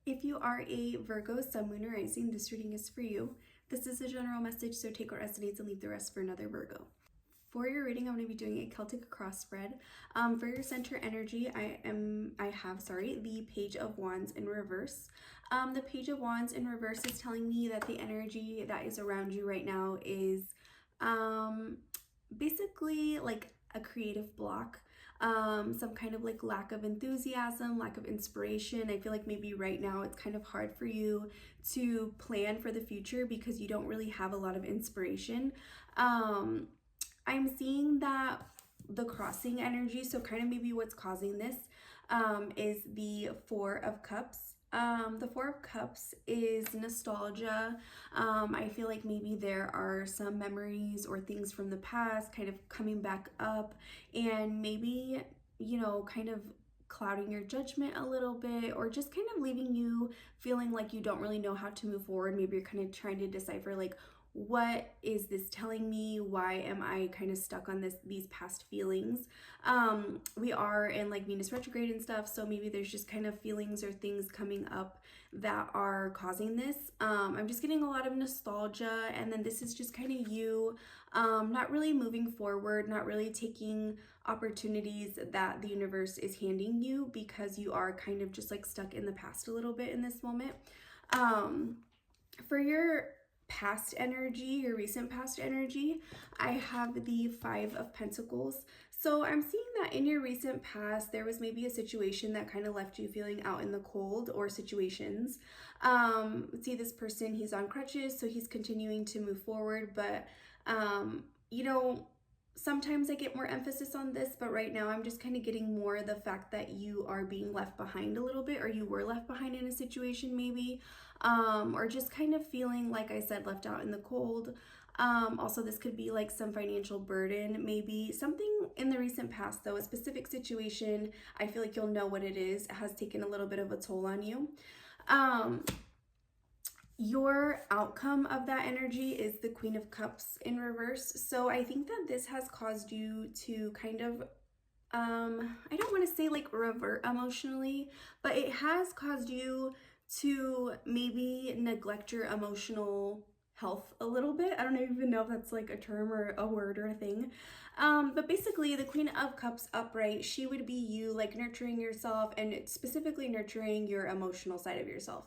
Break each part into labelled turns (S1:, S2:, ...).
S1: If you are a Virgo, Sun, Moon, or Rising, this reading is for you. This is a general message, so take what resonates and leave the rest for another Virgo. For your reading, I'm going to be doing a Celtic cross spread. For your center energy, I have the Page of Wands in reverse. The Page of Wands in reverse is telling me that the energy that is around you right now is basically like a creative block. Some kind of like lack of enthusiasm, lack of inspiration. I feel like maybe right now it's kind of hard for you to plan for the future because you don't really have a lot of inspiration. I'm seeing that the crossing energy, so kind of maybe what's causing this is the Four of Cups. The Four of Cups is nostalgia. I feel like maybe there are some memories or things from the past kind of coming back up, and maybe, you know, kind of clouding your judgment a little bit, or just kind of leaving you feeling like you don't really know how to move forward. Maybe you're kind of trying to decipher like, what is this telling me? Why am I kind of stuck on these past feelings? We are in like Venus retrograde and stuff, so maybe there's just kind of feelings or things coming up that are causing this. I'm just getting a lot of nostalgia, and then this is just kind of you not really moving forward, not really taking opportunities that the universe is handing you, because you are kind of just like stuck in the past a little bit in this moment. For your past energy, your recent past energy, I have the Five of Pentacles. So I'm seeing that in your recent past, there was maybe a situation that kind of left you feeling out in the cold, or situations. See this person, he's on crutches, so he's continuing to move forward, but you know, sometimes I get more emphasis on this, but right now I'm just kind of getting more the fact that you are being left behind a little bit, or you were left behind in a situation maybe, or just kind of feeling, like I said, left out in the cold. Also, this could be like some financial burden, maybe something in the recent past though, a specific situation. I feel like you'll know what it is. It has taken a little bit of a toll on you. Your outcome of that energy is the Queen of Cups in reverse. So I think that this has caused you to kind of, I don't want to say like revert emotionally, but it has caused you to maybe neglect your emotional health a little bit. I don't even know if that's like a term or a word or a thing. But basically the Queen of Cups upright, she would be you like nurturing yourself, and specifically nurturing your emotional side of yourself.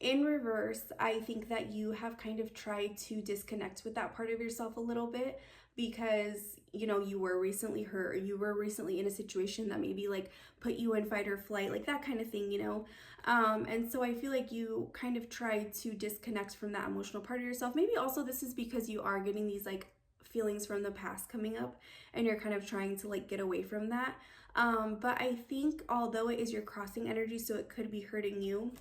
S1: In reverse, I think that you have kind of tried to disconnect with that part of yourself a little bit, because, you know, you were recently hurt, or you were recently in a situation that maybe like put you in fight or flight, like that kind of thing, you know. And so I feel like you kind of tried to disconnect from that emotional part of yourself. Maybe also this is because you are getting these like feelings from the past coming up, and you're kind of trying to like get away from that. But I think although it is your crossing energy, so it could be hurting you,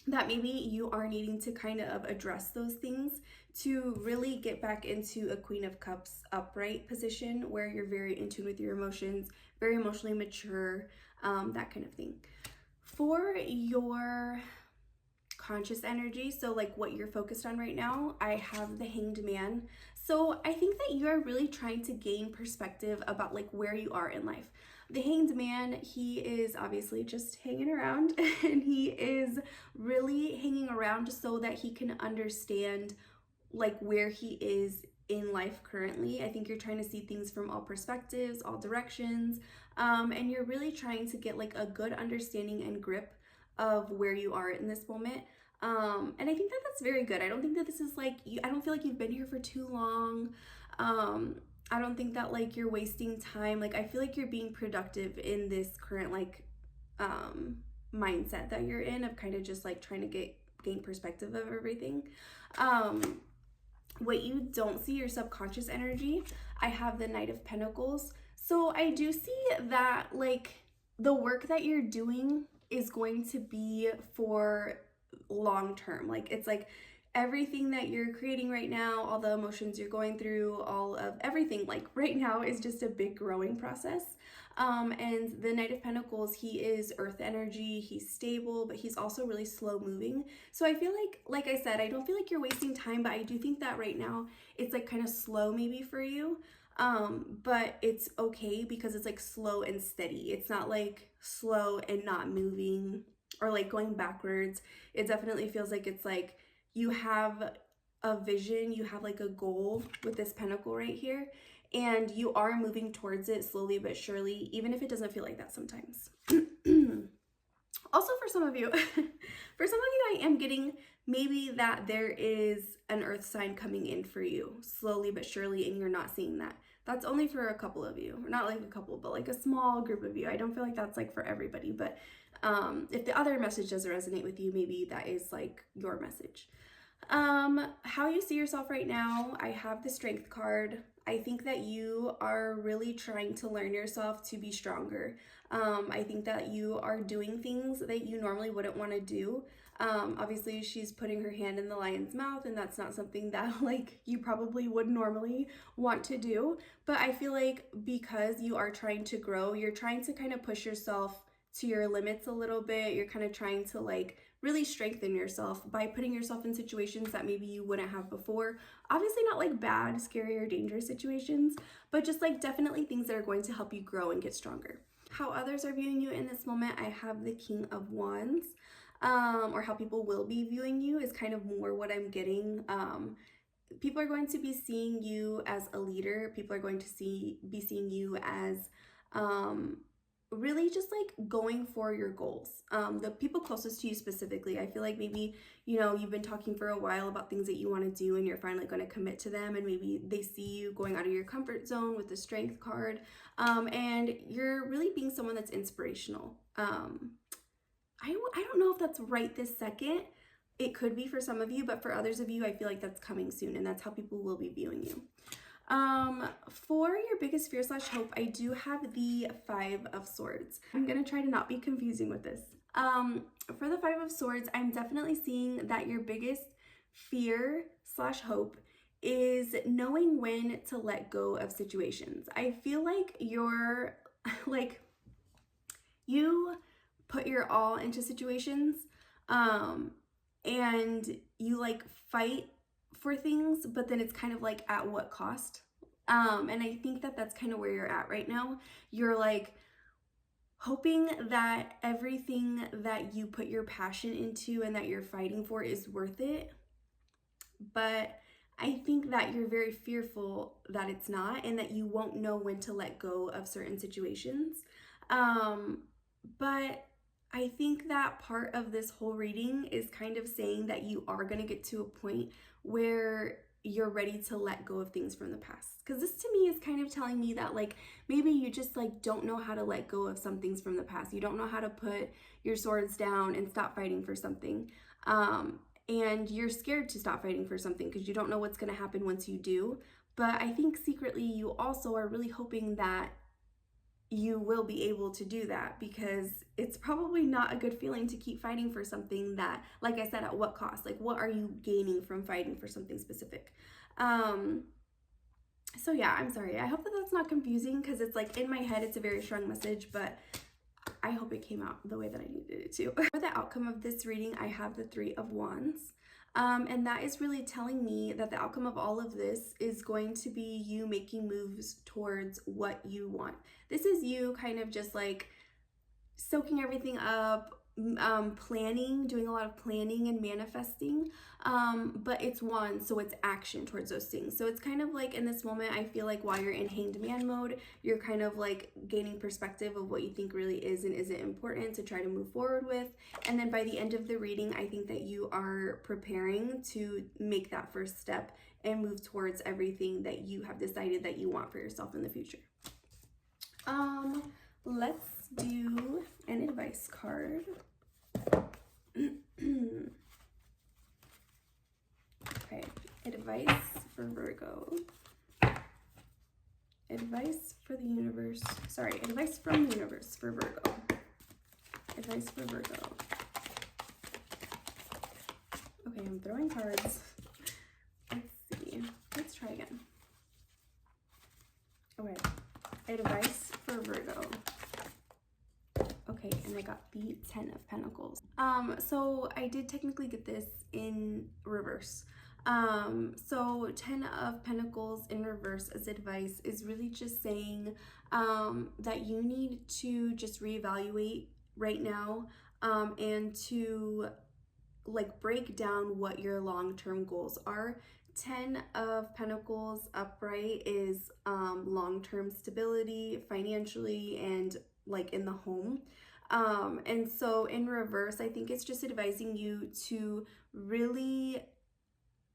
S1: that maybe you are needing to kind of address those things to really get back into a Queen of Cups upright position, where you're very in tune with your emotions, very emotionally mature, that kind of thing. For your conscious energy, so like what you're focused on right now, I have the Hanged Man. So I think that you are really trying to gain perspective about like where you are in life. The Hanged Man, he is obviously just hanging around, and he is really hanging around so that he can understand like where he is in life currently. I think you're trying to see things from all perspectives, all directions, and you're really trying to get like a good understanding and grip of where you are in this moment. And I think that that's very good. I don't think that this is like, I don't feel like you've been here for too long. I don't think that like you're wasting time. Like I feel like you're being productive in this current like mindset that you're in, of kind of just like trying to gain perspective of everything. What you don't see, your subconscious energy, I have the Knight of Pentacles. So I do see that like the work that you're doing is going to be for long term. Like it's like everything that you're creating right now, all the emotions you're going through, all of everything like right now is just a big growing process. And the Knight of Pentacles, he is earth energy, he's stable, but he's also really slow moving. So I feel like I said, I don't feel like you're wasting time, but I do think that right now it's like kind of slow maybe for you. But it's okay because it's like slow and steady. It's not like slow and not moving or like going backwards. It definitely feels like it's like you have a vision, you have like a goal with this pentacle right here, and you are moving towards it slowly but surely, even if it doesn't feel like that sometimes. Also, for some of you, I am getting maybe that there is an earth sign coming in for you slowly but surely, and you're not seeing that. That's only for a couple of you, not like a couple, but like a small group of you. I don't feel like that's like for everybody, but if the other message doesn't resonate with you, maybe that is like your message. How you see yourself right now, I have the Strength card. I think that you are really trying to learn yourself to be stronger. I think that you are doing things that you normally wouldn't want to do. Obviously she's putting her hand in the lion's mouth, and that's not something that like you probably would normally want to do. But I feel like because you are trying to grow, you're trying to kind of push yourself to your limits a little bit. You're kind of trying to like really strengthen yourself by putting yourself in situations that maybe you wouldn't have before. Obviously not like bad, scary, or dangerous situations, but just like definitely things that are going to help you grow and get stronger. How others are viewing you in this moment, I have the King of Wands, or how people will be viewing you is kind of more what I'm getting. People are going to be seeing you as a leader. People are going to be seeing you as really just like going for your goals. The people closest to you specifically, I feel like maybe, you know, you've been talking for a while about things that you want to do, and you're finally going to commit to them, and maybe they see you going out of your comfort zone with the Strength card, and you're really being someone that's inspirational. I don't know if that's right this second. It could be for some of you, but for others of you, I feel like that's coming soon, and that's how people will be viewing you. For your biggest fear / hope, I do have the Five of Swords. I'm gonna try to not be confusing with this. For the Five of Swords, I'm definitely seeing that your biggest fear / hope is knowing when to let go of situations. I feel like you're like, you put your all into situations, and you like fight for things, but then it's kind of like at what cost? And I think that that's kind of where you're at right now. You're like hoping that everything that you put your passion into and that you're fighting for is worth it. But I think that you're very fearful that it's not, and that you won't know when to let go of certain situations. But I think that part of this whole reading is kind of saying that you are going to get to a point where you're ready to let go of things from the past. Because this to me is kind of telling me that like maybe you just like don't know how to let go of some things from the past. You don't know how to put your swords down and stop fighting for something. And you're scared to stop fighting for something because you don't know what's going to happen once you do. But I think secretly you also are really hoping that you will be able to do that, because it's probably not a good feeling to keep fighting for something that, like I said, at what cost? Like, what are you gaining from fighting for something specific? So yeah, I'm sorry. I hope that that's not confusing, because it's like in my head, it's a very strong message, but I hope it came out the way that I needed it to. For the outcome of this reading, I have the Three of Wands. And that is really telling me that the outcome of all of this is going to be you making moves towards what you want. This is you kind of just like soaking everything up, planning, doing a lot of planning and manifesting, but it's one, so it's action towards those things. So it's kind of like in this moment, I feel like while you're in hanged man mode, you're kind of like gaining perspective of what you think really is and isn't important to try to move forward with. And then by the end of the reading, I think that you are preparing to make that first step and move towards everything that you have decided that you want for yourself in the future. Let's do an advice card. Okay, advice for Virgo. Advice for the universe. Sorry, advice from the universe for Virgo. Advice for Virgo. Okay, I'm throwing cards. Let's see. Let's try again. Okay, advice for Virgo. Okay, and I got the 10 of Pentacles. So I did technically get this in reverse. So 10 of Pentacles in reverse as advice is really just saying that you need to just reevaluate right now and to like break down what your long-term goals are. 10 of Pentacles upright is long-term stability financially and like in the home. And so in reverse, I think it's just advising you to really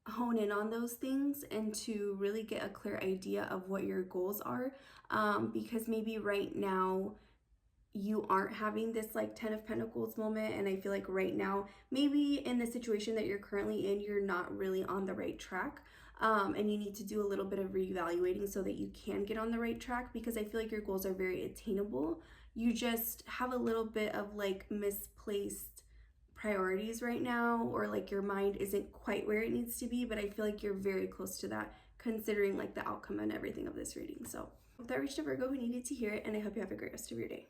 S1: hone in on those things and to really get a clear idea of what your goals are, because maybe right now you aren't having this like 10 of Pentacles moment, and I feel like right now maybe in the situation that you're currently in you're not really on the right track, and you need to do a little bit of reevaluating so that you can get on the right track, because I feel like your goals are very attainable. You just have a little bit of like misplaced priorities right now, or like your mind isn't quite where it needs to be, but I feel like you're very close to that considering like the outcome and everything of this reading. So that reached a Virgo who needed to hear it, and I hope you have a great rest of your day.